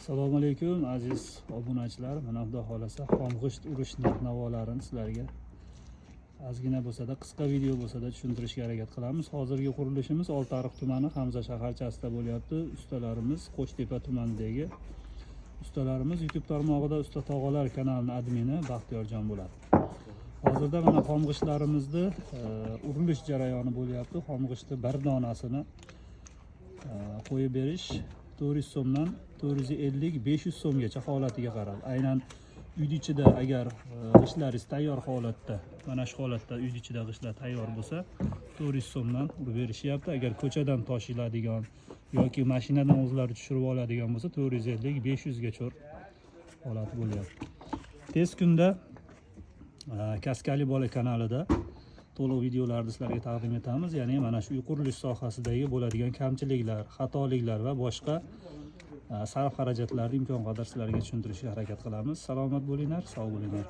Assalomu alaykum aziz obunachilar. Mana xudo xolasa xomg'isht urish navolarini sizlarga ozgina bo'lsa-da, qisqa video bo'lsa-da tushuntirishga harakat qilamiz. Hozirgi qurilishimiz Oltiariq tumani Hamza shaharchasida bo'lyapti. Ustalarimiz Qo'shtepa tumanidagi ustalarimiz YouTube tarmog'ida Usta tog'alar kanalining admini Baxtiyorjon bo'ladi. Hozirda mana xomg'ishtlarimizni urilish jarayoni bo'lyapti. Xomg'ishtni bir donasini qo'yib berish 400 so'mdan 450-500 so'mgacha holatiga qarab. Aynan uyning ichida agar g'ishtlaringiz tayyor holatda, mana shu holatda uyning ichida g'ishtlar tayyor bo'lsa, 400 so'mdan urib berishyapti. Agar ko'chadan toshiladigan yoki mashinadan o'zlari tushirib oladigan bo'lsa, 450-500 gacha holati bo'lyapti. Tez kunda Kaskali bola kanalida to'liq videolarni sizlarga taqdim etamiz. Ya'ni mana shu uy qurilish sohasidagi bo'ladigan kamchiliklar, xatoliklar va boshqa sarf xarajatlarni imkon qadar sizlarga tushuntirishga harakat qilamiz. Salomat bo'linglar, sog' bo'linglar.